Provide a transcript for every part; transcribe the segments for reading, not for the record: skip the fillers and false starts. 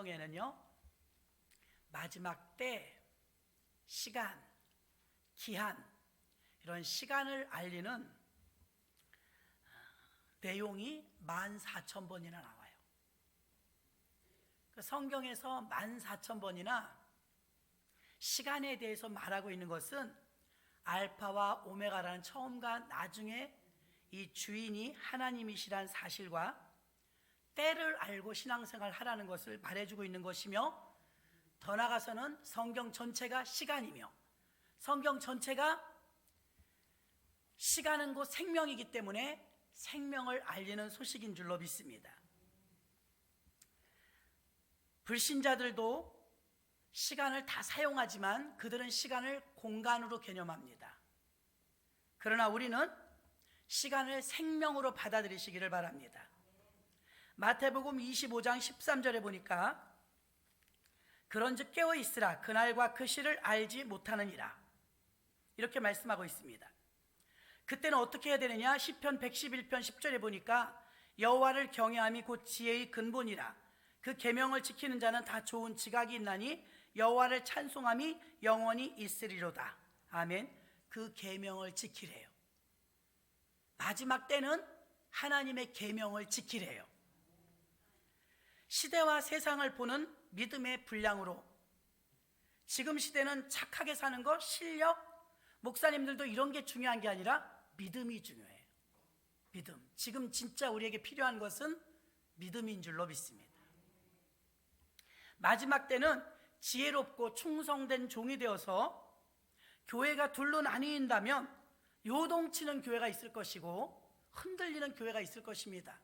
성경에는요, 마지막 때, 시간, 기한, 이런 시간을 알리는 내용이 14,000번이나 나와요. 성경에서 14,000번이나 시간에 대해서 말하고 있는 것은 알파와 오메가라는 처음과 나중에 이 주인이 하나님이시라는 사실과 때를 알고 신앙생활을 하라는 것을 말해주고 있는 것이며, 더 나아가서는 성경 전체가 시간이며 성경 전체가 시간은 곧 생명이기 때문에 생명을 알리는 소식인 줄로 믿습니다. 불신자들도 시간을 다 사용하지만 그들은 시간을 공간으로 개념합니다. 그러나 우리는 시간을 생명으로 받아들이시기를 바랍니다. 마태복음 25장 13절에 보니까 그런즉 깨어 있으라, 그날과 그 시를 알지 못하느니라, 이렇게 말씀하고 있습니다. 그때는 어떻게 해야 되느냐? 시편 111편 10절에 보니까 여호와를 경외함이 곧 지혜의 근본이라, 그 계명을 지키는 자는 다 좋은 지각이 있나니 여호와를 찬송함이 영원히 있으리로다. 아멘. 그 계명을 지키래요. 마지막 때는 하나님의 계명을 지키래요. 시대와 세상을 보는 믿음의 분량으로, 지금 시대는 착하게 사는 것, 실력, 목사님들도 이런 게 중요한 게 아니라 믿음이 중요해요. 믿음. 지금 진짜 우리에게 필요한 것은 믿음인 줄로 믿습니다. 마지막 때는 지혜롭고 충성된 종이 되어서 교회가 둘로 나뉘는다면 요동치는 교회가 있을 것이고 흔들리는 교회가 있을 것입니다.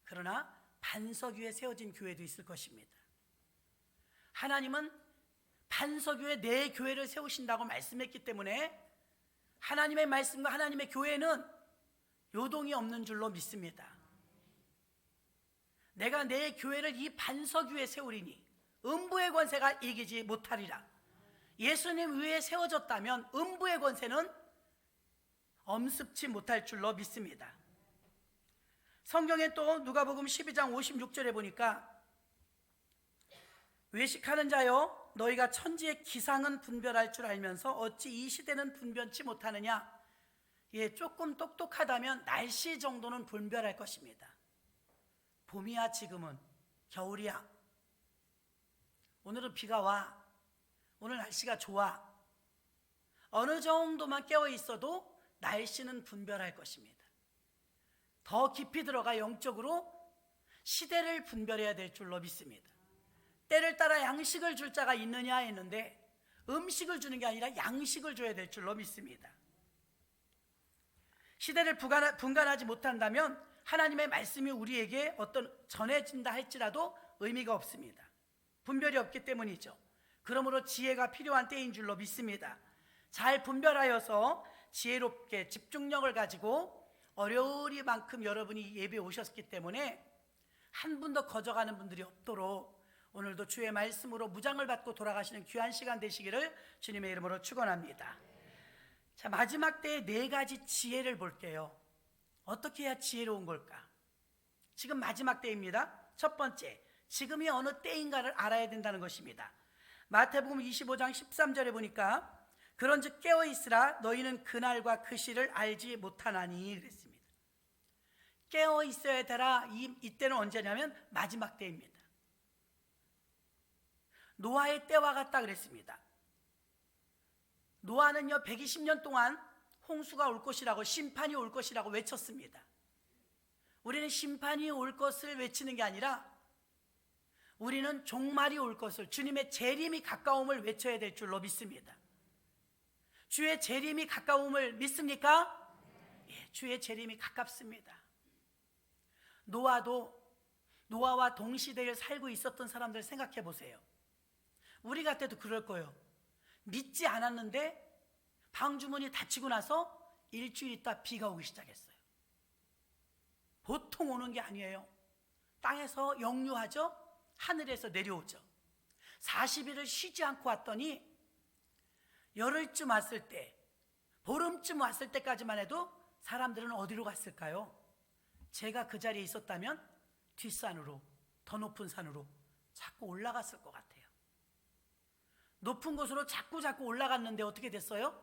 그러나 반석 위에 세워진 교회도 있을 것입니다. 하나님은 반석 위에 내 교회를 세우신다고 말씀했기 때문에 하나님의 말씀과 하나님의 교회는 요동이 없는 줄로 믿습니다. 내가 내 교회를 이 반석 위에 세우리니 음부의 권세가 이기지 못하리라. 예수님 위에 세워졌다면 음부의 권세는 엄습치 못할 줄로 믿습니다. 성경에 또 누가복음 12장 56절에 보니까 외식하는 자여, 너희가 천지의 기상은 분별할 줄 알면서 어찌 이 시대는 분변치 못하느냐. 조금 똑똑하다면 날씨 정도는 분별할 것입니다. 봄이야 지금은, 겨울이야, 오늘은 비가 와, 오늘 날씨가 좋아, 어느 정도만 깨어 있어도 날씨는 분별할 것입니다. 더 깊이 들어가 영적으로 시대를 분별해야 될 줄로 믿습니다. 때를 따라 양식을 줄 자가 있느냐 했는데 음식을 주는 게 아니라 양식을 줘야 될 줄로 믿습니다. 시대를 분간하지 못한다면 하나님의 말씀이 우리에게 어떤 전해진다 할지라도 의미가 없습니다. 분별이 없기 때문이죠. 그러므로 지혜가 필요한 때인 줄로 믿습니다. 잘 분별하여서 지혜롭게 집중력을 가지고 어려우리만큼 여러분이 예배에 오셨기 때문에 한 분도 거져가는 분들이 없도록 오늘도 주의 말씀으로 무장을 받고 돌아가시는 귀한 시간 되시기를 주님의 이름으로 축원합니다. 자, 마지막 때에 4가지 지혜를 볼게요. 어떻게 해야 지혜로운 걸까? 지금 마지막 때입니다. 첫 번째, 지금이 어느 때인가를 알아야 된다는 것입니다. 마태복음 25장 13절에 보니까 그런즉 깨어 있으라, 너희는 그날과 그 시를 알지 못하나니 그랬습니다. 깨어 있어야 되라. 이때는 언제냐면 마지막 때입니다. 노아의 때와 같다 그랬습니다. 노아는요 120년 동안 홍수가 올 것이라고, 심판이 올 것이라고 외쳤습니다. 우리는 심판이 올 것을 외치는 게 아니라 우리는 종말이 올 것을, 주님의 재림이 가까움을 외쳐야 될 줄로 믿습니다. 주의 재림이 가까움을 믿습니까? 예, 주의 재림이 가깝습니다. 노아와 동시대를 살고 있었던 사람들 생각해 보세요. 우리 같아도 그럴 거예요. 믿지 않았는데 방주문이 닫히고 나서 일주일 있다 비가 오기 시작했어요. 보통 오는 게 아니에요. 땅에서 역류하죠. 하늘에서 내려오죠. 40일을 쉬지 않고 왔더니 열흘쯤 왔을 때, 보름쯤 왔을 때까지만 해도 사람들은 어디로 갔을까요? 제가 그 자리에 있었다면 뒷산으로, 더 높은 산으로 자꾸 올라갔을 것 같아요. 높은 곳으로 자꾸 올라갔는데 어떻게 됐어요?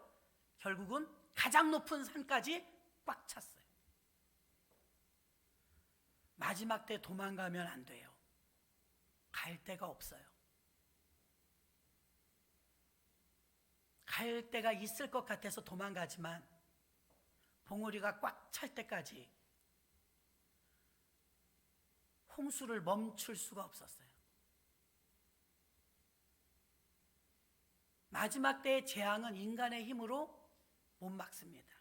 결국은 가장 높은 산까지 꽉 찼어요. 마지막 때 도망가면 안 돼요. 갈 데가 없어요. 갈 데가 있을 것 같아서 도망가지만 봉우리가 꽉 찰 때까지 홍수를 멈출 수가 없었어요. 마지막 때의 재앙은 인간의 힘으로 못 막습니다.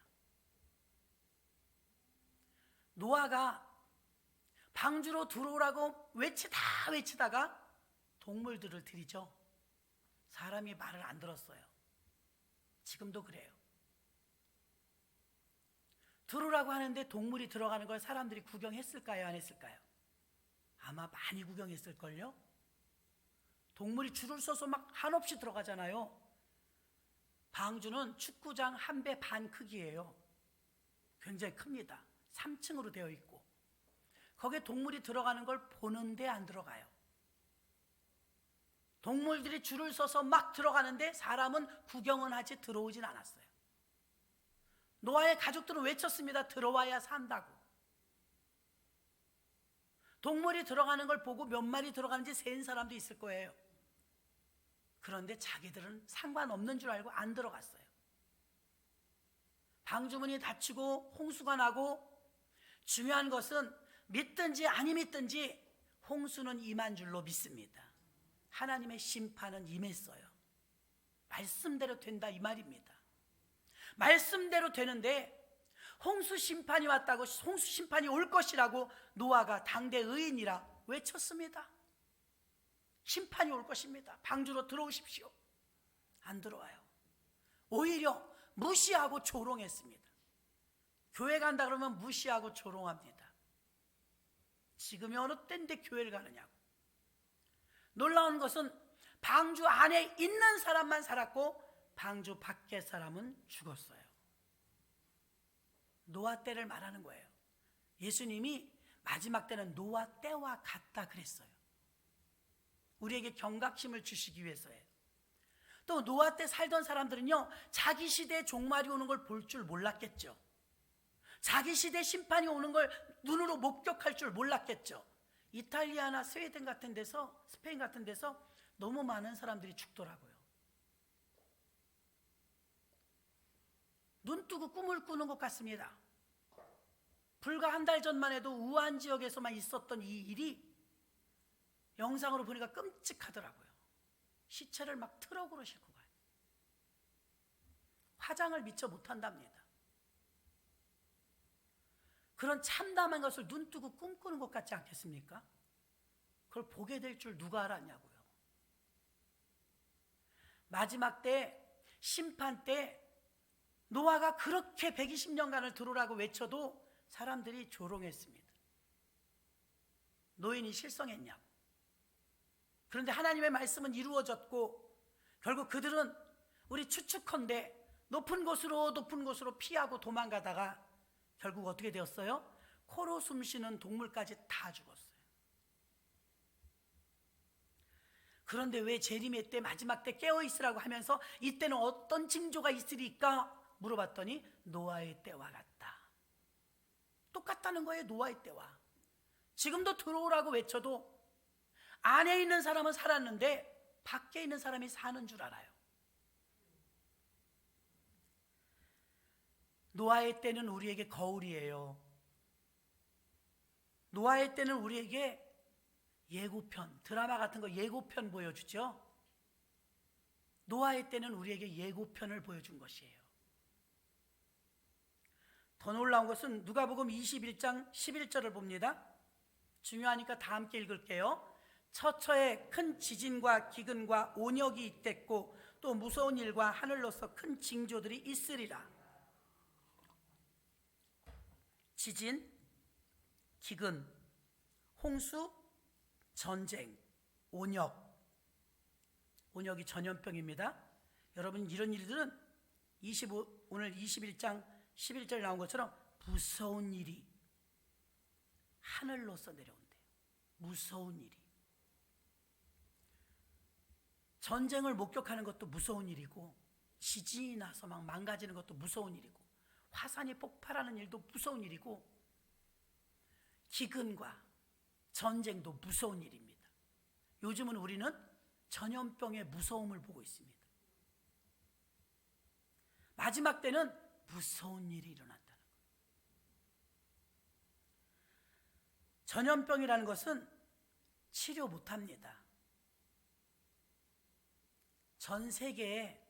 노아가 방주로 들어오라고 외치다가 동물들을 들이죠. 사람이 말을 안 들었어요. 지금도 그래요. 들어오라고 하는데 동물이 들어가는 걸 사람들이 구경했을까요? 안 했을까요? 아마 많이 구경했을걸요? 동물이 줄을 서서 막 한없이 들어가잖아요. 방주는 축구장 1배 반 크기예요. 굉장히 큽니다. 3층으로 되어 있고 거기에 동물이 들어가는 걸 보는데 안 들어가요. 동물들이 줄을 서서 막 들어가는데 사람은 구경은 하지 들어오진 않았어요. 노아의 가족들은 외쳤습니다. 들어와야 산다고. 동물이 들어가는 걸 보고 몇 마리 들어가는지 센 사람도 있을 거예요. 그런데 자기들은 상관없는 줄 알고 안 들어갔어요. 방주문이 닫히고 홍수가 나고 중요한 것은 믿든지 아니 믿든지 홍수는 임한 줄로 믿습니다. 하나님의 심판은 임했어요. 말씀대로 된다 이 말입니다. 말씀대로 되는데 홍수 심판이 왔다고, 홍수 심판이 올 것이라고 노아가 당대 의인이라 외쳤습니다. 심판이 올 것입니다. 방주로 들어오십시오. 안 들어와요. 오히려 무시하고 조롱했습니다. 교회 간다 그러면 무시하고 조롱합니다. 지금이 어느 때인데 교회를 가느냐고. 놀라운 것은 방주 안에 있는 사람만 살았고 방주 밖의 사람은 죽었어요. 노아 때를 말하는 거예요. 예수님이 마지막 때는 노아 때와 같다 그랬어요. 우리에게 경각심을 주시기 위해서예요. 또 노아 때 살던 사람들은요, 자기 시대에 종말이 오는 걸 볼 줄 몰랐겠죠. 자기 시대 심판이 오는 걸 눈으로 목격할 줄 몰랐겠죠. 이탈리아나 스웨덴 같은 데서, 스페인 같은 데서 너무 많은 사람들이 죽더라고요. 눈 뜨고 꿈을 꾸는 것 같습니다. 불과 한 달 전만 해도 우한 지역에서만 있었던 이 일이 영상으로 보니까 끔찍하더라고요. 시체를 막 트럭으로 싣고 가요. 화장을 미처 못한답니다. 그런 참담한 것을 눈 뜨고 꿈꾸는 것 같지 않겠습니까? 그걸 보게 될 줄 누가 알았냐고요. 마지막 때, 심판 때 노아가 그렇게 120년간을 들어오라고 외쳐도 사람들이 조롱했습니다. 노인이 실성했냐고. 그런데 하나님의 말씀은 이루어졌고 결국 그들은 우리 추측컨대 높은 곳으로 피하고 도망가다가 결국 어떻게 되었어요? 코로 숨쉬는 동물까지 다 죽었어요. 그런데 왜 재림의 때, 마지막 때 깨어있으라고 하면서 이때는 어떤 징조가 있으리까 물어봤더니 노아의 때와 같다. 똑같다는 거예요. 노아의 때와. 지금도 들어오라고 외쳐도 안에 있는 사람은 살았는데 밖에 있는 사람이 사는 줄 알아요. 노아의 때는 우리에게 거울이에요. 노아의 때는 우리에게 예고편, 드라마 같은 거 예고편 보여주죠. 노아의 때는 우리에게 예고편을 보여준 것이에요. 더 놀라운 것은 누가복음 21장 11절을 봅니다. 중요하니까 다 함께 읽을게요. 처처에 큰 지진과 기근과 온역이 있댔고 또 무서운 일과 하늘로서 큰 징조들이 있으리라. 지진, 기근, 홍수, 전쟁, 온역. 온역이 전염병입니다. 여러분 이런 일들은 오늘 21장 11절 나온 것처럼 무서운 일이 하늘로서 내려온대요. 무서운 일이. 전쟁을 목격하는 것도 무서운 일이고, 지진이 나서 막 망가지는 것도 무서운 일이고, 화산이 폭발하는 일도 무서운 일이고, 기근과 전쟁도 무서운 일입니다. 요즘은 우리는 전염병의 무서움을 보고 있습니다. 마지막 때는 무서운 일이 일어난다는 거예요. 전염병이라는 것은 치료 못합니다. 전 세계에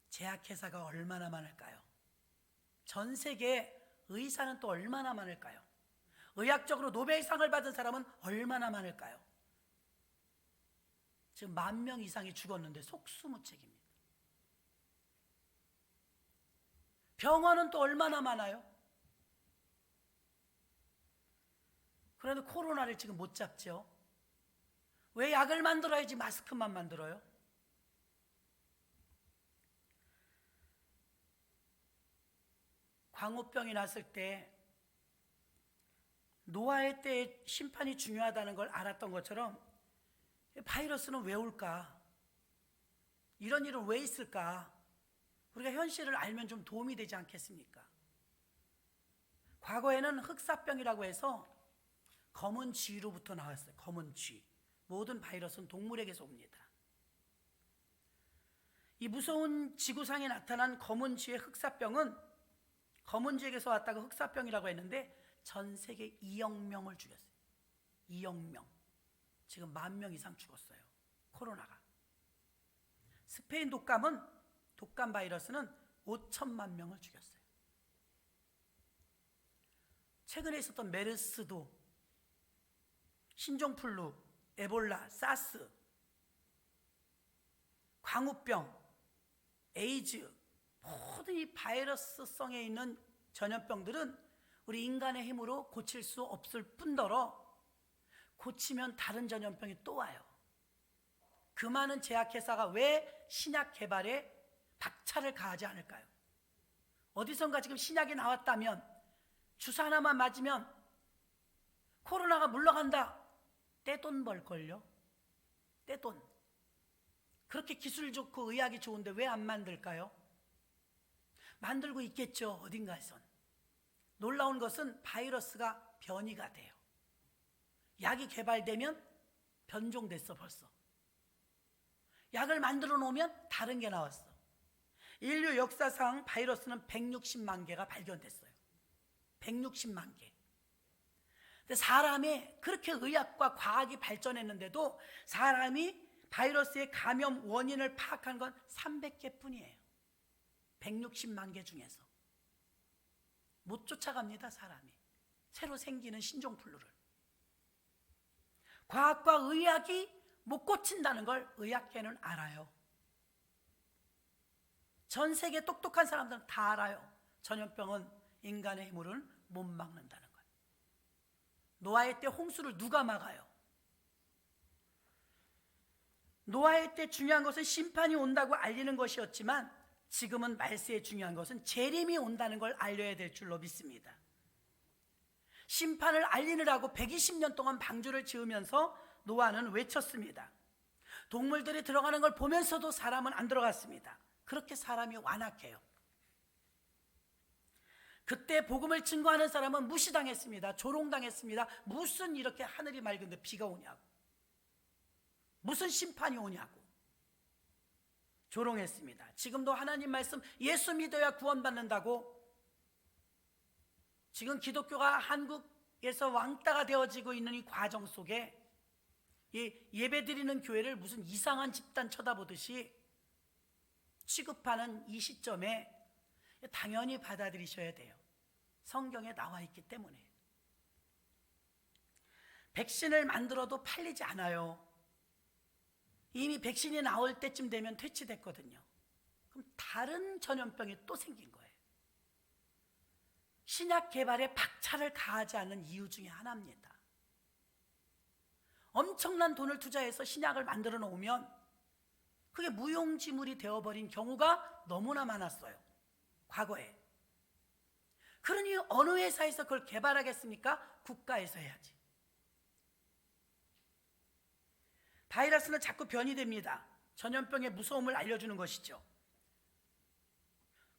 제약회사가 얼마나 많을까요? 전 세계에 의사는 또 얼마나 많을까요? 의학적으로 노벨상을 받은 사람은 얼마나 많을까요? 지금 10,000명 이상이 죽었는데 속수무책입니다. 병원은 또 얼마나 많아요? 그런데 코로나를 지금 못 잡죠. 왜 약을 만들어야지 마스크만 만들어요? 광우병이 났을 때 노아의 때에 심판이 중요하다는 걸 알았던 것처럼 바이러스는 왜 올까? 이런 일은 왜 있을까? 우리가 현실을 알면 좀 도움이 되지 않겠습니까? 과거에는 흑사병이라고 해서 검은 쥐로부터 나왔어요. 검은 쥐. 모든 바이러스는 동물에게서 옵니다. 이 무서운 지구상에 나타난 검은 쥐의 흑사병은 검은 쥐에게서 왔다고 흑사병이라고 했는데 전 세계 2억 명을 죽였어요. 2억 명. 지금 10,000명 이상 죽었어요. 코로나가. 스페인 독감 바이러스는 5천만 명을 죽였어요. 최근에 있었던 메르스도, 신종플루, 에볼라, 사스, 광우병, 에이즈, 모든 이 바이러스성에 있는 전염병들은 우리 인간의 힘으로 고칠 수 없을 뿐더러 고치면 다른 전염병이 또 와요. 그 많은 제약회사가 왜 신약 개발에 박차를 가하지 않을까요? 어디선가 지금 신약이 나왔다면, 주사 하나만 맞으면 코로나가 물러간다. 떼돈 벌걸요? 떼돈. 그렇게 기술 좋고 의학이 좋은데 왜 안 만들까요? 만들고 있겠죠, 어딘가에선. 놀라운 것은 바이러스가 변이가 돼요. 약이 개발되면 변종됐어, 벌써. 약을 만들어 놓으면 다른 게 나왔어. 인류 역사상 바이러스는 160만 개가 발견됐어요. 160만 개. 근데 사람이 그렇게 의학과 과학이 발전했는데도 사람이 바이러스의 감염 원인을 파악한 건 300개 뿐이에요. 160만 개 중에서. 못 쫓아갑니다, 사람이. 새로 생기는 신종플루를. 과학과 의학이 못 고친다는 걸 의학계는 알아요. 전 세계 똑똑한 사람들은 다 알아요. 전염병은 인간의 힘으로는 못 막는다는 거예요. 노아의 때 홍수를 누가 막아요? 노아의 때 중요한 것은 심판이 온다고 알리는 것이었지만 지금은 말세에 중요한 것은 재림이 온다는 걸 알려야 될 줄로 믿습니다. 심판을 알리느라고 120년 동안 방주를 지으면서 노아는 외쳤습니다. 동물들이 들어가는 걸 보면서도 사람은 안 들어갔습니다. 그렇게 사람이 완악해요. 그때 복음을 증거하는 사람은 무시당했습니다. 조롱당했습니다. 무슨 이렇게 하늘이 맑은데 비가 오냐고, 무슨 심판이 오냐고 조롱했습니다. 지금도 하나님 말씀 예수 믿어야 구원받는다고, 지금 기독교가 한국에서 왕따가 되어지고 있는 이 과정 속에 예배드리는 교회를 무슨 이상한 집단 쳐다보듯이 취급하는 이 시점에 당연히 받아들이셔야 돼요. 성경에 나와 있기 때문에. 백신을 만들어도 팔리지 않아요. 이미 백신이 나올 때쯤 되면 퇴치됐거든요. 그럼 다른 전염병이 또 생긴 거예요. 신약 개발에 박차를 가하지 않는 이유 중에 하나입니다. 엄청난 돈을 투자해서 신약을 만들어 놓으면 그게 무용지물이 되어버린 경우가 너무나 많았어요, 과거에. 그러니 어느 회사에서 그걸 개발하겠습니까? 국가에서 해야지. 바이러스는 자꾸 변이됩니다. 전염병의 무서움을 알려주는 것이죠.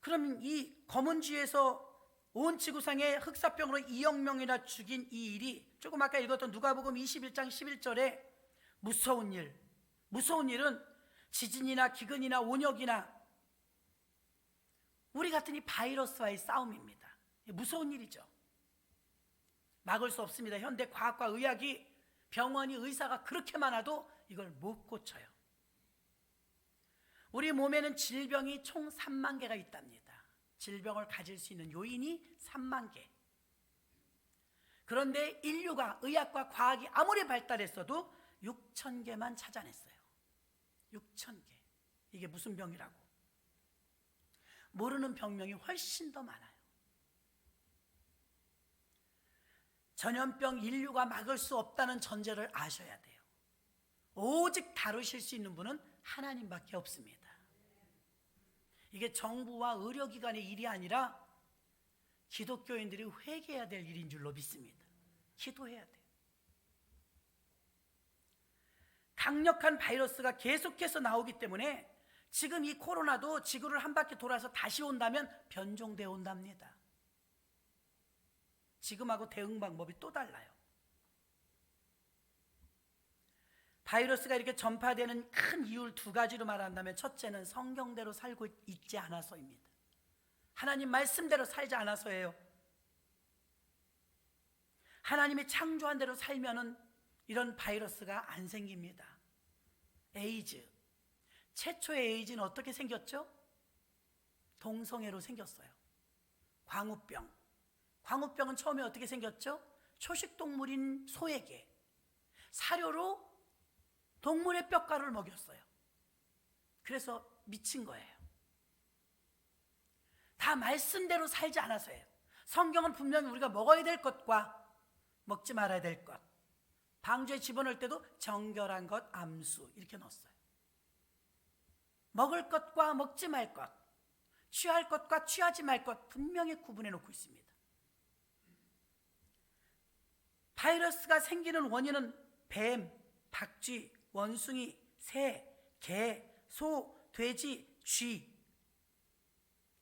그럼 이 검은 쥐에서 온 지구상에 흑사병으로 2억 명이나 죽인 이 일이 조금 아까 읽었던 누가복음 21장 11절에 무서운 일은 지진이나 기근이나 온역이나 우리 같은 이 바이러스와의 싸움입니다. 무서운 일이죠. 막을 수 없습니다. 현대 과학과 의학이, 병원이, 의사가 그렇게 많아도 이걸 못 고쳐요. 우리 몸에는 질병이 총 3만 개가 있답니다. 질병을 가질 수 있는 요인이 3만 개. 그런데 인류가, 의학과 과학이 아무리 발달했어도 6천 개만 찾아냈어요. 6천 개. 이게 무슨 병이라고? 모르는 병명이 훨씬 더 많아요. 전염병 인류가 막을 수 없다는 전제를 아셔야 돼요. 오직 다루실 수 있는 분은 하나님밖에 없습니다. 이게 정부와 의료기관의 일이 아니라 기독교인들이 회개해야 될 일인 줄로 믿습니다. 기도해야 돼요. 강력한 바이러스가 계속해서 나오기 때문에 지금 이 코로나도 지구를 한 바퀴 돌아서 다시 온다면 변종되어 온답니다. 지금하고 대응 방법이 또 달라요. 바이러스가 이렇게 전파되는 큰 이유를 두 가지로 말한다면, 첫째는 성경대로 살고 있지 않아서입니다. 하나님 말씀대로 살지 않아서예요. 하나님이 창조한 대로 살면은 이런 바이러스가 안 생깁니다. 에이즈, 최초의 에이즈는 어떻게 생겼죠? 동성애로 생겼어요. 광우병은 처음에 어떻게 생겼죠? 초식동물인 소에게 사료로 동물의 뼈가루를 먹였어요. 그래서 미친 거예요. 다 말씀대로 살지 않아서예요. 성경은 분명히 우리가 먹어야 될 것과 먹지 말아야 될 것, 방주에 집어넣을 때도 정결한 것, 암수 이렇게 넣었어요. 먹을 것과 먹지 말 것, 취할 것과 취하지 말 것 분명히 구분해 놓고 있습니다. 바이러스가 생기는 원인은 뱀, 박쥐, 원숭이, 새, 개, 소, 돼지, 쥐,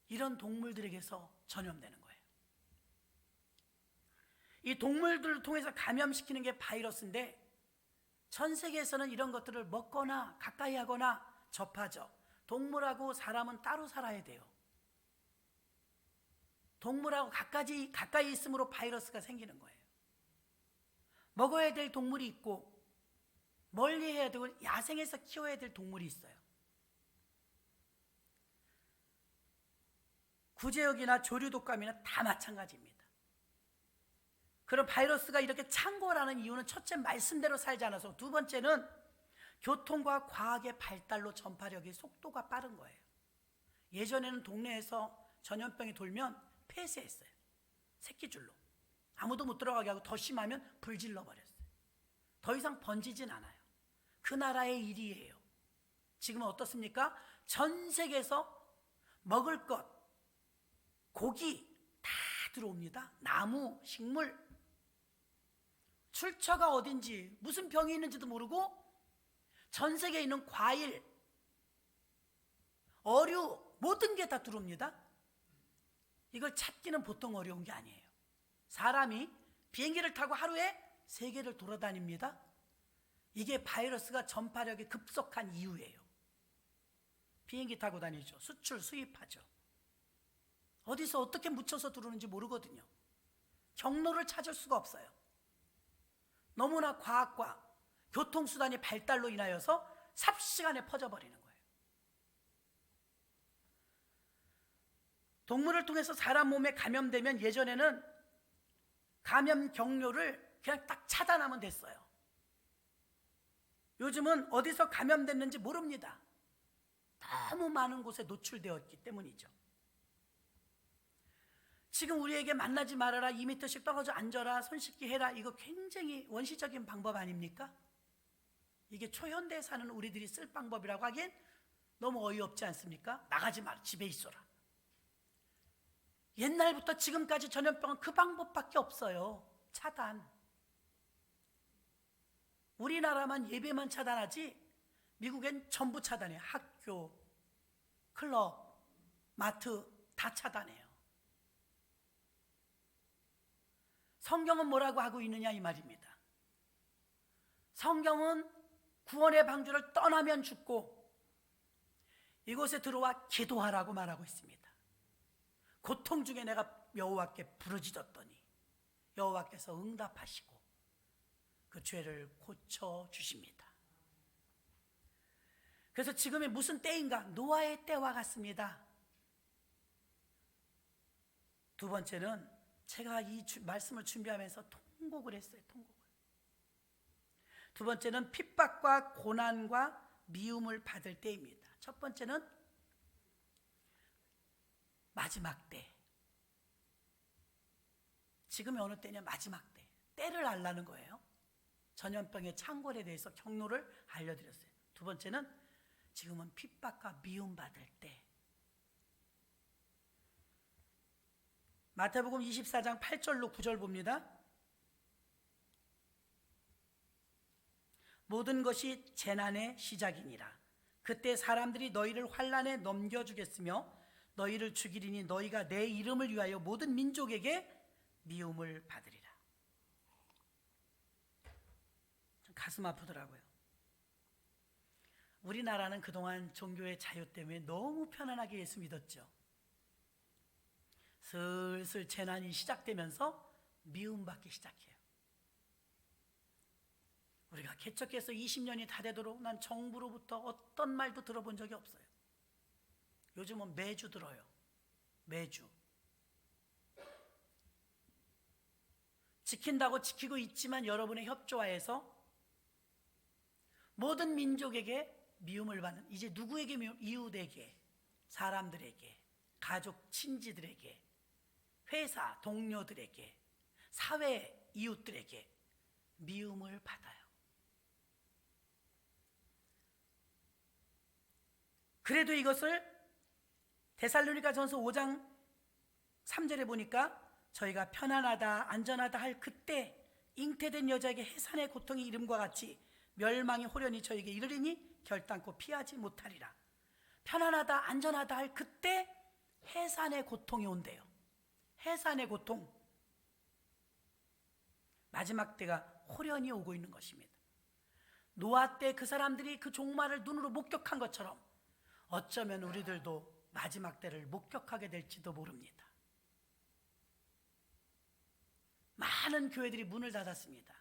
이런 동물들에게서 전염되는 거예요. 이 동물들을 통해서 감염시키는 게 바이러스인데, 전 세계에서는 이런 것들을 먹거나 가까이 하거나 접하죠. 동물하고 사람은 따로 살아야 돼요. 동물하고 가까이 있음으로 바이러스가 생기는 거예요. 먹어야 될 동물이 있고 멀리 해야 되고 야생에서 키워야 될 동물이 있어요. 구제역이나 조류독감이나 다 마찬가지입니다. 그럼 바이러스가 이렇게 창궐하는 이유는 첫째 말씀대로 살지 않아서, 두 번째는 교통과 과학의 발달로 전파력이 속도가 빠른 거예요. 예전에는 동네에서 전염병이 돌면 폐쇄했어요. 새끼줄로 아무도 못 들어가게 하고, 더 심하면 불 질러버렸어요. 더 이상 번지진 않아요. 그 나라의 일이에요. 지금은 어떻습니까? 전 세계에서 먹을 것, 고기 다 들어옵니다. 나무, 식물, 출처가 어딘지, 무슨 병이 있는지도 모르고 전 세계에 있는 과일, 어류, 모든 게 다 들어옵니다. 이걸 찾기는 보통 어려운 게 아니에요. 사람이 비행기를 타고 하루에 3개를 돌아다닙니다. 이게 바이러스가 전파력이 급속한 이유예요. 비행기 타고 다니죠. 수출, 수입하죠. 어디서 어떻게 묻혀서 들어오는지 모르거든요. 경로를 찾을 수가 없어요. 너무나 과학과 교통수단의 발달로 인하여서 삽시간에 퍼져버리는 거예요. 동물을 통해서 사람 몸에 감염되면 예전에는 감염 경로를 그냥 딱 차단하면 됐어요. 요즘은 어디서 감염됐는지 모릅니다. 너무 많은 곳에 노출되었기 때문이죠. 지금 우리에게 만나지 말아라, 2m씩 떨어져 앉아라, 손 씻기 해라, 이거 굉장히 원시적인 방법 아닙니까? 이게 초현대에 사는 우리들이 쓸 방법이라고 하기엔 너무 어이없지 않습니까? 나가지 마라, 집에 있어라. 옛날부터 지금까지 전염병은 그 방법밖에 없어요. 차단. 우리나라만 예배만 차단하지 미국엔 전부 차단해요. 학교, 클럽, 마트 다 차단해요. 성경은 뭐라고 하고 있느냐 이 말입니다. 성경은 구원의 방주를 떠나면 죽고 이곳에 들어와 기도하라고 말하고 있습니다. 고통 중에 내가 여호와께 부르짖었더니 여호와께서 응답하시고 그 죄를 고쳐주십니다. 그래서 지금이 무슨 때인가? 노아의 때와 같습니다. 두 번째는 제가 이 말씀을 준비하면서 통곡을 했어요. 통곡을. 두 번째는 핍박과 고난과 미움을 받을 때입니다. 첫 번째는 마지막 때. 지금이 어느 때냐? 마지막 때. 때를 알라는 거예요. 전염병의 창궐에 대해서 경로를 알려드렸어요. 두 번째는 지금은 핍박과 미움 받을 때. 마태복음 24장 8절로 9절 봅니다. 모든 것이 재난의 시작이니라. 그때 사람들이 너희를 환난에 넘겨주겠으며 너희를 죽이리니 너희가 내 이름을 위하여 모든 민족에게 미움을 받으리라. 가슴 아프더라고요. 우리나라는 그동안 종교의 자유 때문에 너무 편안하게 예수 믿었죠. 슬슬 재난이 시작되면서 미움받기 시작해요. 우리가 개척해서 20년이 다 되도록 난 정부로부터 어떤 말도 들어본 적이 없어요. 요즘은 매주 들어요. 매주. 지킨다고 지키고 있지만 여러분의 협조하에서 모든 민족에게 미움을 받는, 이제 누구에게 미움? 이웃에게, 사람들에게, 가족, 친지들에게, 회사, 동료들에게, 사회, 이웃들에게 미움을 받아요. 그래도 이것을 데살로니가전서 5장 3절에 보니까 저희가 편안하다, 안전하다 할 그때 잉태된 여자에게 해산의 고통이 이름과 같이 멸망이 호련히 저에게 이르리니 결단코 피하지 못하리라. 편안하다, 안전하다 할 그때 해산의 고통이 온대요. 해산의 고통. 마지막 때가 호련히 오고 있는 것입니다. 노아 때 그 사람들이 그 종말을 눈으로 목격한 것처럼 어쩌면 우리들도 마지막 때를 목격하게 될지도 모릅니다. 많은 교회들이 문을 닫았습니다.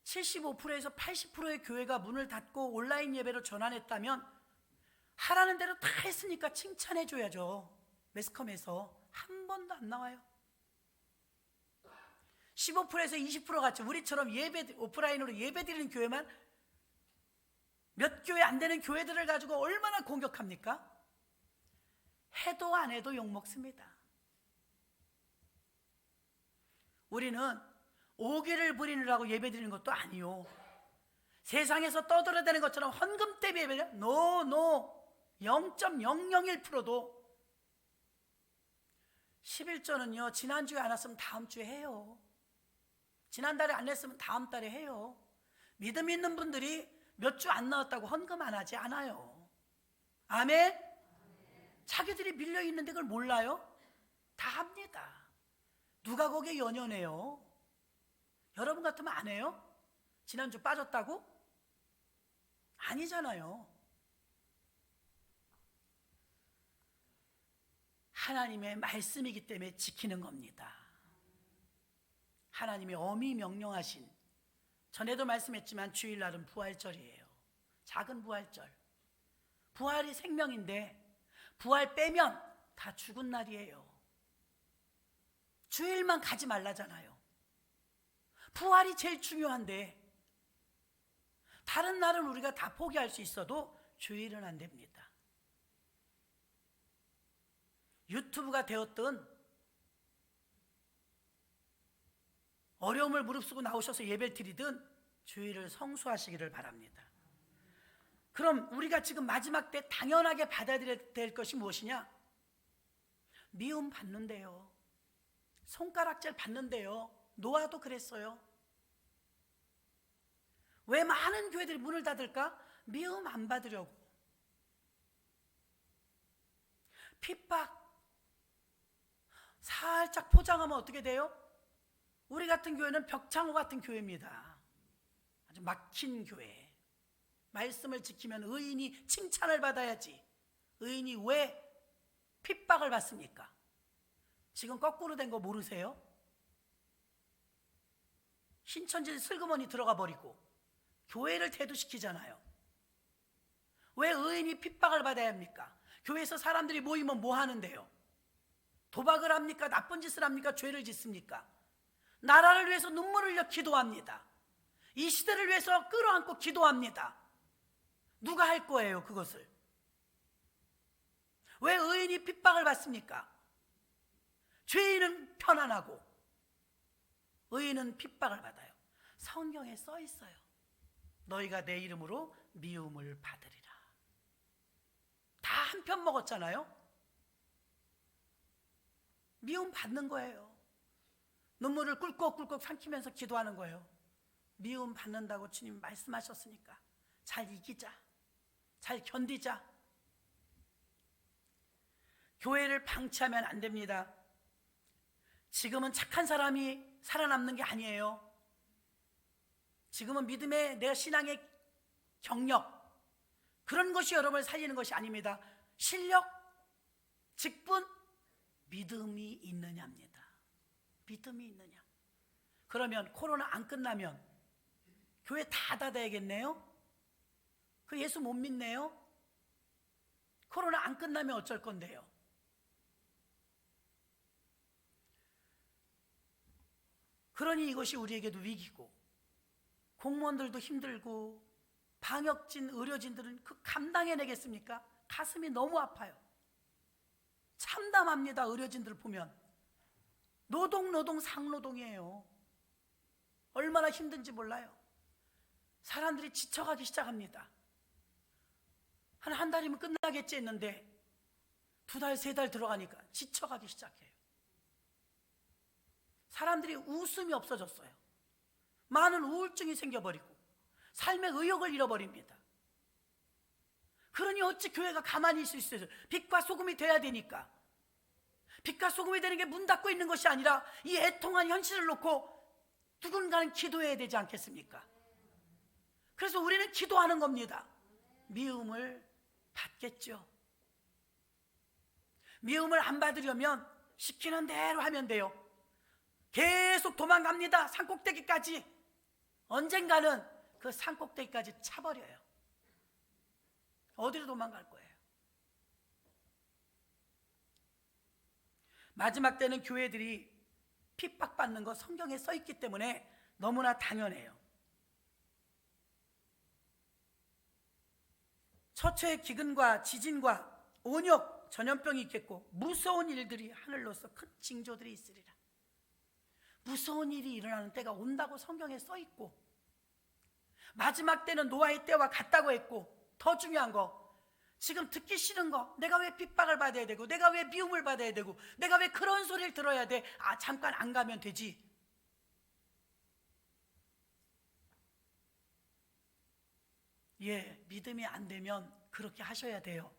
75%에서 80%의 교회가 문을 닫고 온라인 예배로 전환했다면 하라는 대로 다 했으니까 칭찬해 줘야죠. 매스컴에서 한 번도 안 나와요. 15%에서 20% 같이 우리처럼 예배 오프라인으로 예배드리는 교회만 몇 교회 안 되는 교회들을 가지고 얼마나 공격합니까? 해도 안 해도 욕먹습니다. 우리는 오기를 부리느라고 예배드리는 것도 아니요. 세상에서 떠들어대는 것처럼 헌금 대비 예배를 노 0.001%도 11조는요 지난주에 안 왔으면 다음 주에 해요. 지난달에 안 냈으면 다음 달에 해요. 믿음 있는 분들이 몇 주 안 나왔다고 헌금 안 하지 않아요. 아멘? 자기들이 밀려있는데 그걸 몰라요? 다 합니다. 누가 거기에 연연해요? 여러분 같으면 안 해요? 지난주 빠졌다고? 아니잖아요. 하나님의 말씀이기 때문에 지키는 겁니다. 하나님이 엄히 명령하신, 전에도 말씀했지만 주일날은 부활절이에요. 작은 부활절. 부활이 생명인데 부활 빼면 다 죽은 날이에요. 주일만 가지 말라잖아요. 부활이 제일 중요한데 다른 날은 우리가 다 포기할 수 있어도 주일은 안 됩니다. 유튜브가 되었든 어려움을 무릅쓰고 나오셔서 예배를 드리든 주일을 성수하시기를 바랍니다. 그럼 우리가 지금 마지막 때 당연하게 받아들여야 될 것이 무엇이냐? 미움 받는데요. 손가락질 받는데요. 노아도 그랬어요. 왜 많은 교회들이 문을 닫을까? 미움 안 받으려고. 핍박 살짝 포장하면 어떻게 돼요? 우리 같은 교회는 벽창호 같은 교회입니다. 아주 막힌 교회. 말씀을 지키면 의인이 칭찬을 받아야지. 의인이 왜 핍박을 받습니까? 지금 거꾸로 된 거 모르세요? 신천지 슬그머니 들어가 버리고 교회를 대두시키잖아요. 왜 의인이 핍박을 받아야 합니까? 교회에서 사람들이 모이면 뭐 하는데요? 도박을 합니까? 나쁜 짓을 합니까? 죄를 짓습니까? 나라를 위해서 눈물을 흘려 기도합니다. 이 시대를 위해서 끌어안고 기도합니다. 누가 할 거예요, 그것을? 왜 의인이 핍박을 받습니까? 죄인은 편안하고 의인은 핍박을 받아요. 성경에 써 있어요. 너희가 내 이름으로 미움을 받으리라. 다 한편 먹었잖아요. 미움 받는 거예요. 눈물을 꿀꺽꿀꺽 삼키면서 기도하는 거예요. 미움 받는다고 주님 말씀하셨으니까 잘 이기자, 잘 견디자. 교회를 방치하면 안 됩니다. 지금은 착한 사람이 살아남는 게 아니에요. 지금은 믿음의 내 신앙의 경력, 그런 것이 여러분을 살리는 것이 아닙니다. 실력, 직분, 믿음이 있느냐입니다. 믿음이 있느냐. 그러면 코로나 안 끝나면 교회 다 닫아야겠네요? 그 예수 못 믿네요? 코로나 안 끝나면 어쩔 건데요? 그러니 이것이 우리에게도 위기고, 공무원들도 힘들고, 방역진, 의료진들은 그 감당해내겠습니까? 가슴이 너무 아파요. 참담합니다. 의료진들 보면 노동 상노동이에요. 얼마나 힘든지 몰라요. 사람들이 지쳐가기 시작합니다. 한 달이면 끝나겠지 했는데 2달, 3달 들어가니까 지쳐가기 시작해요. 사람들이 웃음이 없어졌어요. 많은 우울증이 생겨버리고 삶의 의욕을 잃어버립니다. 그러니 어찌 교회가 가만히 있을 수 있어요? 빛과 소금이 돼야 되니까. 빛과 소금이 되는 게 문 닫고 있는 것이 아니라 이 애통한 현실을 놓고 누군가는 기도해야 되지 않겠습니까? 그래서 우리는 기도하는 겁니다. 미움을 받겠죠. 미움을 안 받으려면 시키는 대로 하면 돼요. 계속 도망갑니다. 산꼭대기까지. 언젠가는 그 산꼭대기까지 차버려요. 어디로 도망갈 거예요? 마지막 때는 교회들이 핍박받는 거 성경에 써 있기 때문에 너무나 당연해요. 처처의 기근과 지진과 온역, 전염병이 있겠고 무서운 일들이 하늘로서 큰 징조들이 있으리라. 무서운 일이 일어나는 때가 온다고 성경에 써 있고, 마지막 때는 노아의 때와 같다고 했고, 더 중요한 거, 지금 듣기 싫은 거, 내가 왜 핍박을 받아야 되고, 내가 왜 미움을 받아야 되고, 내가 왜 그런 소리를 들어야 돼? 아, 잠깐 안 가면 되지. 예, 믿음이 안 되면 그렇게 하셔야 돼요.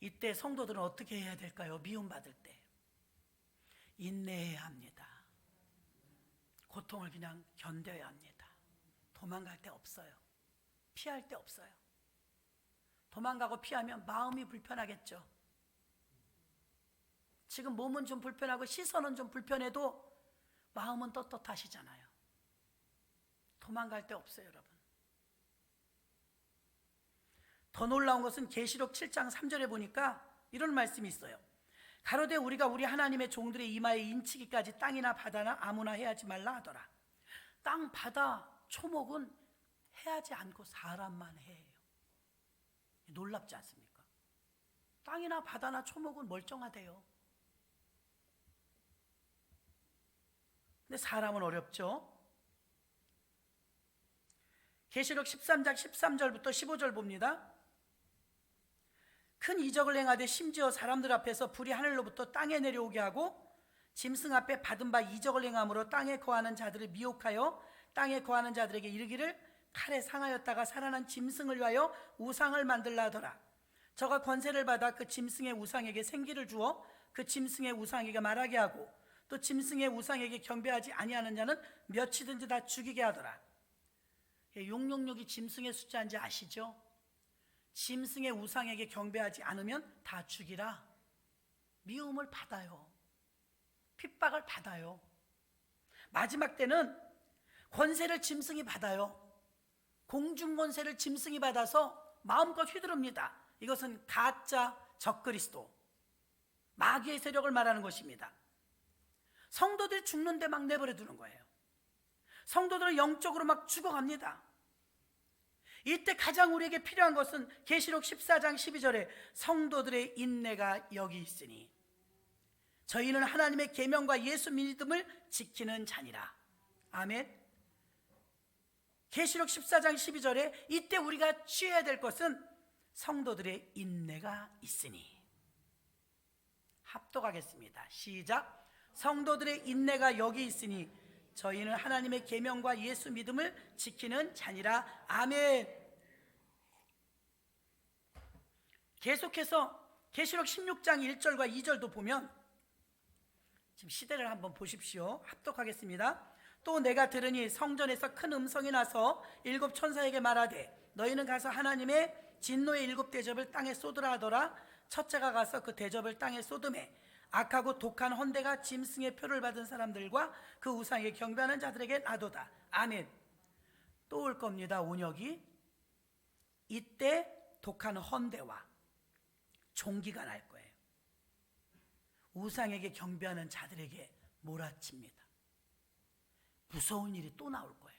이때 성도들은 어떻게 해야 될까요? 미움받을 때 인내해야 합니다. 고통을 그냥 견뎌야 합니다. 도망갈 데 없어요. 피할 데 없어요. 도망가고 피하면 마음이 불편하겠죠. 지금 몸은 좀 불편하고 시선은 좀 불편해도 마음은 떳떳하시잖아요. 도망갈 데 없어요, 여러분. 더 놀라운 것은 계시록 7장 3절에 보니까 이런 말씀이 있어요. 가로되 우리가 우리 하나님의 종들의 이마에 인치기까지 땅이나 바다나 아무나 해하지 말라 하더라. 땅, 바다, 초목은 해하지 않고 사람만 해요. 놀랍지 않습니까? 땅이나 바다나 초목은 멀쩡하대요. 근데 사람은 어렵죠. 계시록 13장 13절부터 15절 봅니다. 큰 이적을 행하되 심지어 사람들 앞에서 불이 하늘로부터 땅에 내려오게 하고 짐승 앞에 받은 바 이적을 행함으로 땅에 거하는 자들을 미혹하여 땅에 거하는 자들에게 이르기를 칼에 상하였다가 살아난 짐승을 위하여 우상을 만들라 하더라. 저가 권세를 받아 그 짐승의 우상에게 생기를 주어 그 짐승의 우상에게 말하게 하고 또 짐승의 우상에게 경배하지 아니하는 자는 몇이든지 다 죽이게 하더라. 666이 짐승의 숫자인지 아시죠? 짐승의 우상에게 경배하지 않으면 다 죽이라. 미움을 받아요. 핍박을 받아요. 마지막 때는 권세를 짐승이 받아요. 공중 권세를 짐승이 받아서 마음껏 휘두릅니다. 이것은 가짜 적그리스도, 마귀의 세력을 말하는 것입니다. 성도들이 죽는데 막 내버려 두는 거예요. 성도들은 영적으로 막 죽어갑니다. 이때 가장 우리에게 필요한 것은 계시록 14장 12절에 성도들의 인내가 여기 있으니 저희는 하나님의 계명과 예수 믿음을 지키는 자니라. 아멘. 계시록 14장 12절에 이때 우리가 취해야 될 것은 성도들의 인내가 있으니. 합독하겠습니다. 시작. 성도들의 인내가 여기 있으니 저희는 하나님의 계명과 예수 믿음을 지키는 자니라. 아멘. 계속해서 계시록 16장 1절과 2절도 보면, 지금 시대를 한번 보십시오. 합독하겠습니다. 또 내가 들으니 성전에서 큰 음성이 나서 7 천사에게 말하되 너희는 가서 하나님의 진노의 7 대접을 땅에 쏟으라 하더라. 첫째가 가서 그 대접을 땅에 쏟음에 악하고 독한 헌대가 짐승의 표를 받은 사람들과 그 우상에 경배하는 자들에게 나도다. 아멘. 또 올 겁니다. 온역이. 이때 독한 헌대와 종기가 날 거예요. 우상에게 경배하는 자들에게 몰아칩니다. 무서운 일이 또 나올 거예요.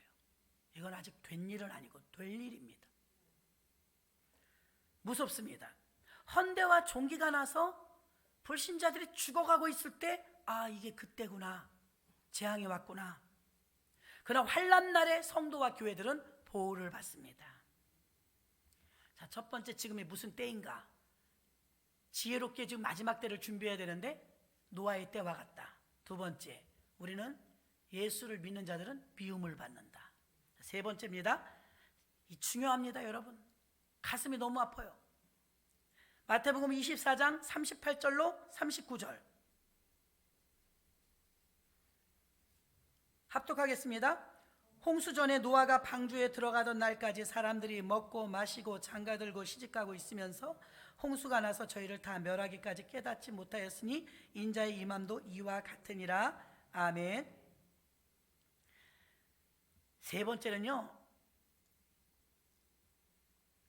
이건 아직 된 일은 아니고 될 일입니다. 무섭습니다. 헌대와 종기가 나서 불신자들이 죽어가고 있을 때, 아, 이게 그때구나, 재앙이 왔구나. 그러나 환난 날에 성도와 교회들은 보호를 받습니다. 자, 첫 번째, 지금이 무슨 때인가? 지혜롭게 지금 마지막 때를 준비해야 되는데 노아의 때와 같다. 두 번째, 우리는 예수를 믿는 자들은 비움을 받는다. 세 번째입니다. 이 중요합니다, 여러분. 가슴이 너무 아파요. 마태복음 24장 38절로 39절 합독하겠습니다. 홍수 전에 노아가 방주에 들어가던 날까지 사람들이 먹고 마시고 장가들고 시집가고 있으면서 홍수가 나서 저희를 다 멸하기까지 깨닫지 못하였으니 인자의 임함도 이와 같으니라. 아멘. 세 번째는요,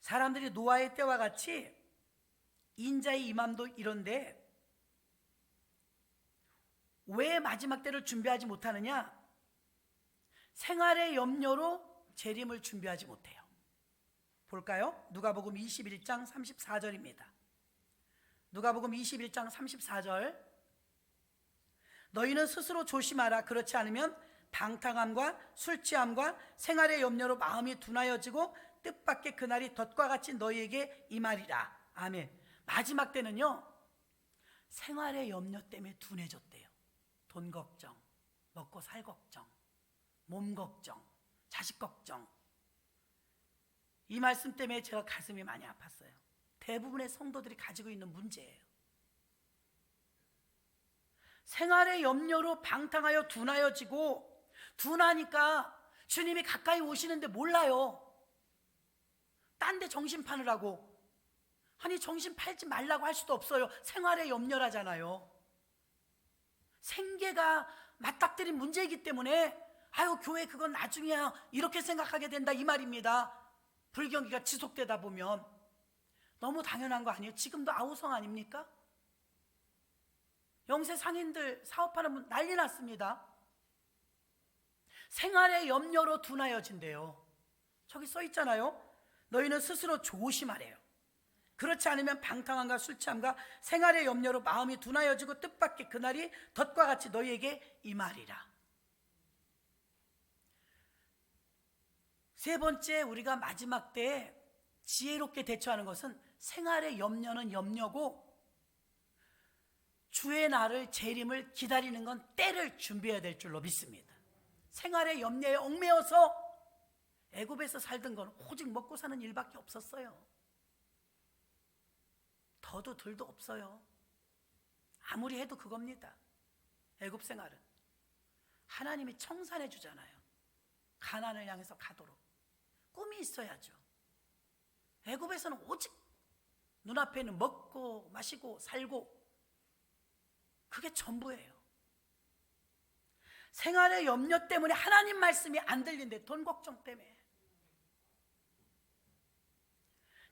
사람들이 노아의 때와 같이 인자의 임함도 이런데 왜 마지막 때를 준비하지 못하느냐? 생활의 염려로 재림을 준비하지 못해요. 볼까요? 누가복음 21장 34절입니다. 누가복음 21장 34절 너희는 스스로 조심하라. 그렇지 않으면 방탕함과 술취함과 생활의 염려로 마음이 둔하여지고 뜻밖의 그날이 덫과 같이 너희에게 임하리라. 아멘. 마지막 때는요, 생활의 염려 때문에 둔해졌대요. 돈 걱정, 먹고 살 걱정, 몸 걱정, 자식 걱정. 이 말씀 때문에 제가 가슴이 많이 아팠어요. 대부분의 성도들이 가지고 있는 문제예요. 생활의 염려로 방탕하여 둔하여지고, 둔하니까 주님이 가까이 오시는데 몰라요. 딴 데 정신 파느라고. 아니, 정신 팔지 말라고 할 수도 없어요. 생활의 염려라잖아요. 생계가 맞닥뜨린 문제이기 때문에 아유, 교회 그건 나중이야, 이렇게 생각하게 된다, 이 말입니다. 불경기가 지속되다 보면. 너무 당연한 거 아니에요? 지금도 아우성 아닙니까? 영세 상인들 사업하는 분 난리 났습니다. 생활의 염려로 둔하여진대요. 저기 써 있잖아요. 너희는 스스로 조심하래요. 그렇지 않으면 방탕함과 술취함과 생활의 염려로 마음이 둔하여지고 뜻밖의 그날이 덫과 같이 너희에게 임하리라. 세 번째, 우리가 마지막 때에 지혜롭게 대처하는 것은 생활의 염려는 염려고 주의 날을 재림을 기다리는 건 때를 준비해야 될 줄로 믿습니다. 생활의 염려에 얽매여서 애굽에서 살던 건 오직 먹고 사는 일밖에 없었어요. 더도 덜도 없어요. 아무리 해도 그겁니다. 애굽 생활은 하나님이 청산해 주잖아요. 가나안을 향해서 가도록 꿈이 있어야죠. 애굽에서는 오직 눈앞에는 먹고 마시고 살고 그게 전부예요. 생활의 염려 때문에 하나님 말씀이 안 들린대. 돈 걱정 때문에.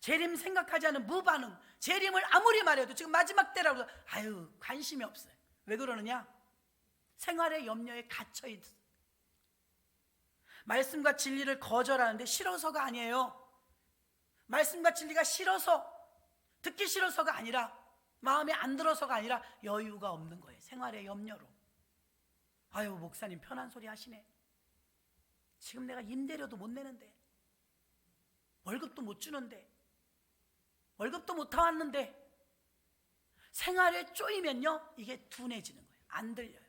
재림 생각하지 않은 무반응. 재림을 아무리 말해도 지금 마지막 때라고 아유 관심이 없어요. 왜 그러느냐? 생활의 염려에 갇혀있어. 말씀과 진리를 거절하는데 싫어서가 아니에요. 말씀과 진리가 싫어서, 듣기 싫어서가 아니라, 마음에 안 들어서가 아니라 여유가 없는 거예요. 생활의 염려로. 아유 목사님 편한 소리 하시네. 지금 내가 임대료도 못 내는데, 월급도 못 주는데, 월급도 못 타왔는데, 생활에 쪼이면요 이게 둔해지는 거예요. 안 들려요.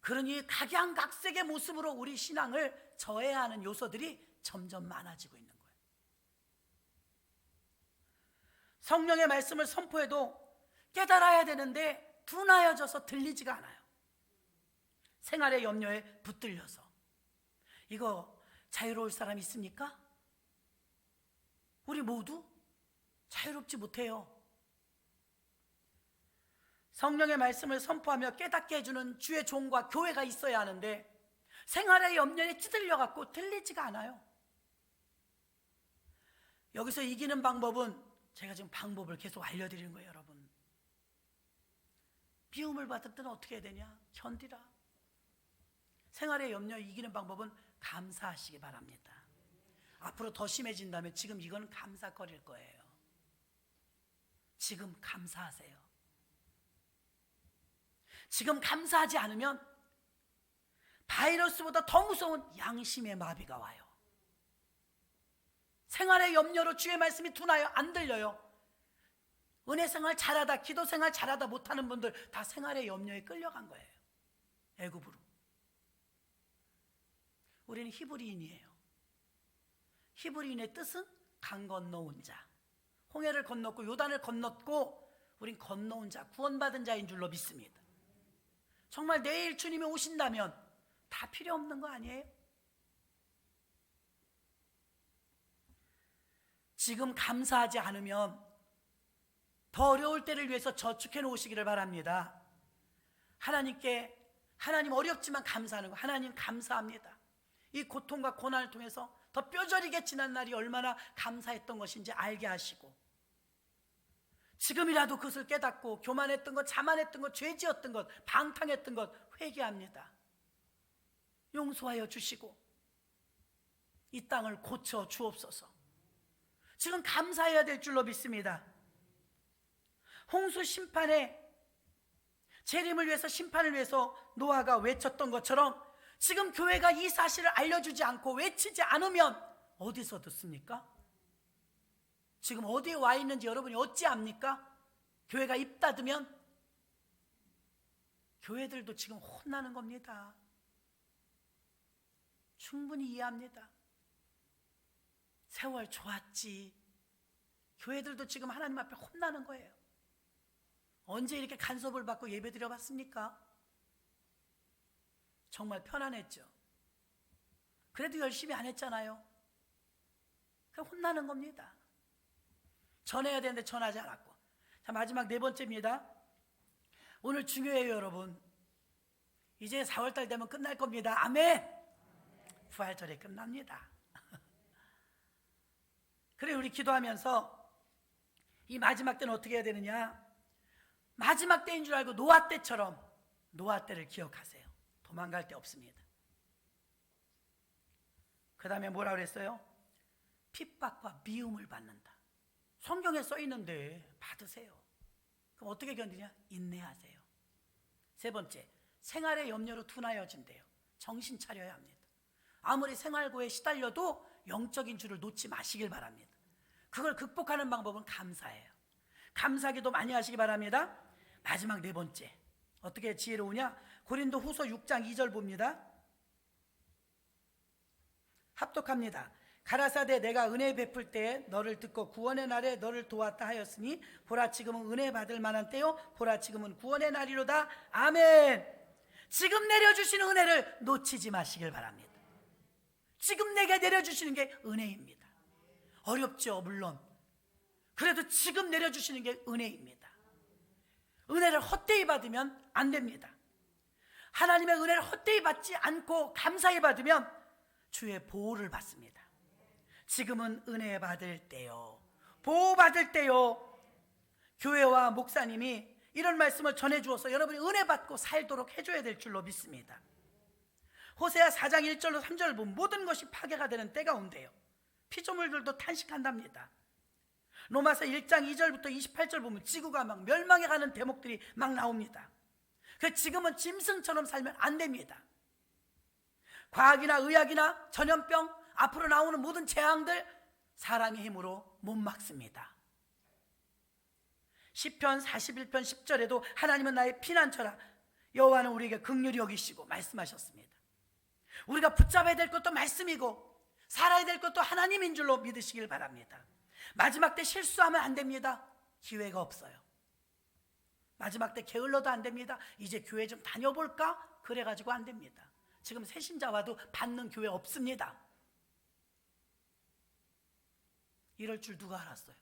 그러니 각양각색의 모습으로 우리 신앙을 저해하는 요소들이 점점 많아지고 있는 거예요. 성령의 말씀을 선포해도 깨달아야 되는데 둔하여져서 들리지가 않아요. 생활의 염려에 붙들려서. 이거 자유로울 사람 있습니까? 우리 모두 자유롭지 못해요. 성령의 말씀을 선포하며 깨닫게 해주는 주의 종과 교회가 있어야 하는데 생활의 염려에 찌들려 갖고 들리지가 않아요. 여기서 이기는 방법은 제가 지금 방법을 계속 알려드리는 거예요. 여러분, 비움을 받을 때는 어떻게 해야 되냐? 견디라. 생활의 염려 이기는 방법은 감사하시기 바랍니다. 앞으로 더 심해진다면 지금 이건 감사거릴 거예요. 지금 감사하세요. 지금 감사하지 않으면 바이러스보다 더 무서운 양심의 마비가 와요. 생활의 염려로 주의 말씀이 둔하여 안 들려요. 은혜 생활 잘하다, 기도 생활 잘하다 못하는 분들 다 생활의 염려에 끌려간 거예요. 애굽으로. 우리는 히브리인이에요. 히브리인의 뜻은 강 건너온 자. 홍해를 건넜고 요단을 건넜고 우린 건너온 자, 구원받은 자인 줄로 믿습니다. 정말 내일 주님이 오신다면 다 필요 없는 거 아니에요? 지금 감사하지 않으면 더 어려울 때를 위해서 저축해 놓으시기를 바랍니다. 하나님께, 하나님 어렵지만 감사하는 거, 하나님 감사합니다. 이 고통과 고난을 통해서 더 뼈저리게 지난 날이 얼마나 감사했던 것인지 알게 하시고, 지금이라도 그것을 깨닫고 교만했던 것, 자만했던 것, 죄지었던 것, 방탕했던 것 회개합니다. 용서하여 주시고 이 땅을 고쳐 주옵소서. 지금 감사해야 될 줄로 믿습니다. 홍수 심판에, 재림을 위해서, 심판을 위해서 노아가 외쳤던 것처럼 지금 교회가 이 사실을 알려주지 않고 외치지 않으면 어디서 듣습니까? 지금 어디에 와 있는지 여러분이 어찌 압니까? 교회가 입 닫으면 교회들도 지금 혼나는 겁니다. 충분히 이해합니다. 세월 좋았지. 교회들도 지금 하나님 앞에 혼나는 거예요. 언제 이렇게 간섭을 받고 예배 드려봤습니까? 정말 편안했죠. 그래도 열심히 안 했잖아요. 그럼 혼나는 겁니다. 전해야 되는데 전하지 않았고. 자, 마지막 네 번째입니다. 오늘 중요해요, 여러분. 이제 4월달 되면 끝날 겁니다. 아멘. 부활절에 끝납니다. 그래, 우리 기도하면서 이 마지막 때는 어떻게 해야 되느냐? 마지막 때인 줄 알고 노아 때처럼 노아 때를 기억하세요. 도망갈 데 없습니다. 그 다음에 뭐라 그랬어요? 핍박과 미움을 받는다. 성경에 써 있는데 받으세요. 그럼 어떻게 견디냐? 인내하세요. 세 번째, 생활의 염려로 둔하여진대요. 정신 차려야 합니다. 아무리 생활고에 시달려도 영적인 줄을 놓지 마시길 바랍니다. 그걸 극복하는 방법은 감사예요. 감사기도 많이 하시기 바랍니다. 마지막 네 번째, 어떻게 지혜로우냐? 고린도 후서 6장 2절 봅니다. 합독합니다. 가라사대 내가 은혜 베풀 때에 너를 듣고 구원의 날에 너를 도왔다 하였으니 보라 지금은 은혜 받을 만한 때요 보라 지금은 구원의 날이로다. 아멘. 지금 내려주시는 은혜를 놓치지 마시길 바랍니다. 지금 내게 내려주시는 게 은혜입니다. 어렵죠, 물론. 그래도 지금 내려주시는 게 은혜입니다. 은혜를 헛되이 받으면 안 됩니다. 하나님의 은혜를 헛되이 받지 않고 감사히 받으면 주의 보호를 받습니다. 지금은 은혜 받을 때요, 보호 받을 때요. 교회와 목사님이 이런 말씀을 전해주어서 여러분이 은혜 받고 살도록 해줘야 될 줄로 믿습니다. 호세아 4장 1절로 3절을 보면 모든 것이 파괴가 되는 때가 온대요. 피조물들도 탄식한답니다. 로마서 1장 2절부터 28절 보면 지구가 막 멸망해가는 대목들이 막 나옵니다. 그 지금은 짐승처럼 살면 안 됩니다. 과학이나 의학이나 전염병, 앞으로 나오는 모든 재앙들 사람의 힘으로 못 막습니다. 시편 41편 10절에도 하나님은 나의 피난처라 여호와는 우리에게 긍휼히 여기시고 말씀하셨습니다. 우리가 붙잡아야 될 것도 말씀이고 살아야 될 것도 하나님인 줄로 믿으시길 바랍니다. 마지막 때 실수하면 안 됩니다. 기회가 없어요. 마지막 때 게을러도 안 됩니다. 이제 교회 좀 다녀볼까? 그래가지고 안 됩니다. 지금 새신자와도 받는 교회 없습니다. 이럴 줄 누가 알았어요?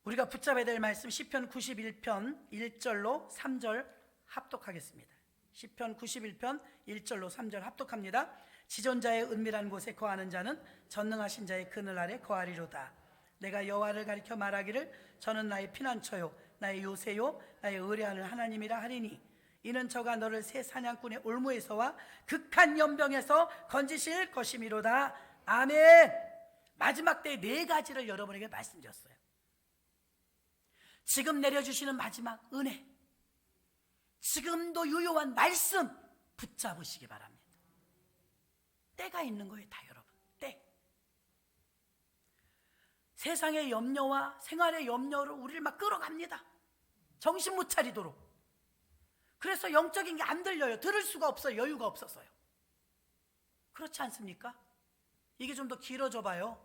우리가 붙잡아야 될 말씀 시편 91편 1절로 3절 합독하겠습니다. 시편 91편 1절로 3절 합독합니다. 지존자의 은밀한 곳에 거하는 자는 전능하신 자의 그늘 아래 거하리로다. 내가 여호와를 가리켜 말하기를 저는 나의 피난처요 나의 요새요 나의 의뢰하는 하나님이라 하리니 이는 저가 너를 새 사냥꾼의 올무에서와 극한 연병에서 건지실 것이미로다. 아멘. 마지막 때의 네 가지를 여러분에게 말씀드렸어요. 지금 내려주시는 마지막 은혜, 지금도 유효한 말씀 붙잡으시기 바랍니다. 때가 있는 거예요, 다 여러분. 때. 세상의 염려와 생활의 염려로 우리를 막 끌어갑니다. 정신 못 차리도록. 그래서 영적인 게 안 들려요. 들을 수가 없어요. 여유가 없어서요. 그렇지 않습니까? 이게 좀 더 길어져 봐요.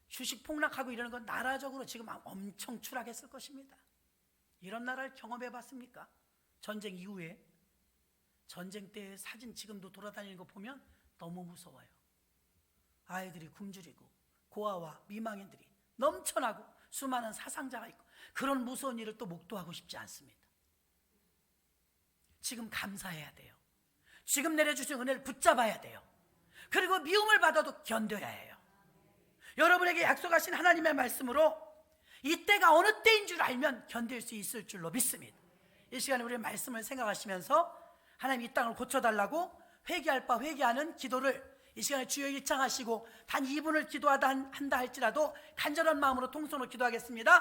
주식 폭락하고 이러는 건 나라적으로 지금 엄청 추락했을 것입니다. 이런 나라를 경험해 봤습니까? 전쟁 이후에. 전쟁 때의 사진 지금도 돌아다니는 거 보면 너무 무서워요. 아이들이 굶주리고 고아와 미망인들이 넘쳐나고 수많은 사상자가 있고 그런 무서운 일을 또 목도하고 싶지 않습니다. 지금 감사해야 돼요. 지금 내려주신 은혜를 붙잡아야 돼요. 그리고 미움을 받아도 견뎌야 해요. 여러분에게 약속하신 하나님의 말씀으로 이때가 어느 때인 줄 알면 견딜 수 있을 줄로 믿습니다. 이 시간에 우리의 말씀을 생각하시면서 하나님 이 땅을 고쳐달라고 회개할 바 회개하는 기도를 이 시간에 주여 일창하시고 단 2분을 기도한다 할지라도 간절한 마음으로 통성으로 기도하겠습니다.